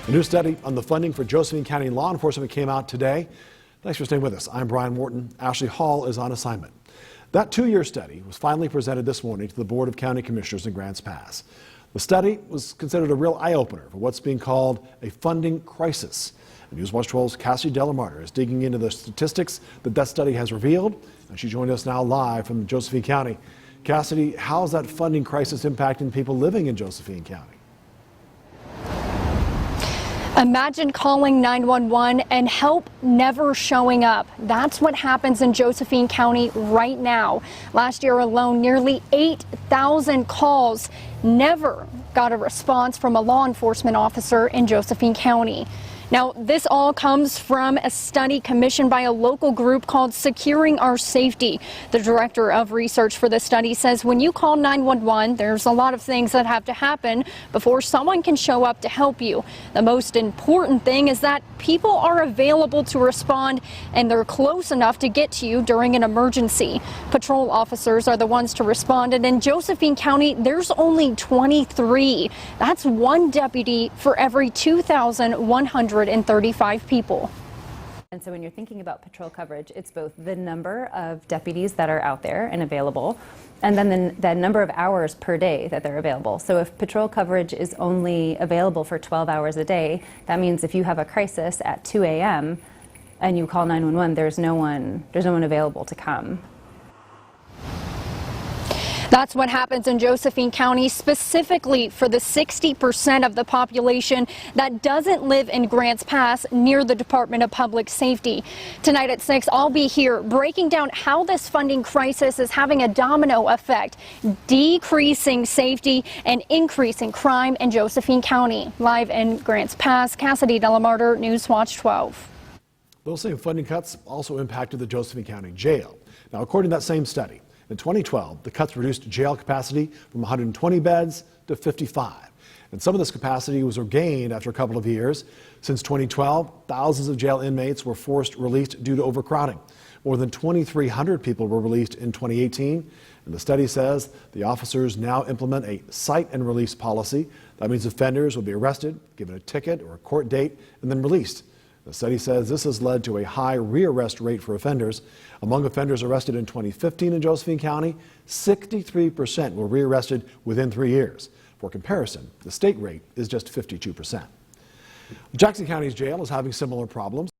A new study on the funding for Josephine County law enforcement came out today. Thanks for staying with us. I'm Brian Morton. Ashley Hall is on assignment. That two-year study was finally presented this morning to the Board of County Commissioners in Grants Pass. The study was considered a real eye-opener for what's being called a funding crisis. Newswatch 12's Cassidy Delamarter is digging into the statistics that study has revealed, and she joined us now live from Josephine County. Cassidy, how's that funding crisis impacting people living in Josephine County? Imagine calling 911 and help never showing up. That's what happens in Josephine County right now. Last year alone, nearly 8,000 calls never got a response from a law enforcement officer in Josephine County. Now, this all comes from a study commissioned by a local group called Securing Our Safety. The director of research for the study says when you call 911, there's a lot of things that have to happen before someone can show up to help you. The most important thing is that people are available to respond and they're close enough to get to you during an emergency. Patrol officers are the ones to respond, and in Josephine County, there's only 23. That's one deputy for every 2,135 people. And so when you're thinking about patrol coverage, it's both the number of deputies that are out there and available, and then the number of hours per day that they're available. So if patrol coverage is only available for 12 hours a day, that means if you have a crisis at 2 a.m. and you call 911, there's no one available to come. That's what happens in Josephine County, specifically for the 60% of the population that doesn't live in Grants Pass near the Department of Public Safety. Tonight at 6, I'll be here breaking down how this funding crisis is having a domino effect, decreasing safety and increasing crime in Josephine County. Live in Grants Pass, Cassidy Delamarter, Newswatch 12. Those same funding cuts also impacted the Josephine County Jail. Now, according to that same study, in 2012, the cuts reduced jail capacity from 120 beds to 55. And some of this capacity was regained after a couple of years. Since 2012, thousands of jail inmates were forced released due to overcrowding. More than 2,300 people were released in 2018. And the study says the officers now implement a cite and release policy. That means offenders will be arrested, given a ticket or a court date, and then released. The study says this has led to a high rearrest rate for offenders. Among offenders arrested in 2015 in Josephine County, 63% were rearrested within 3 years. For comparison, the state rate is just 52%. Jackson County's jail is having similar problems.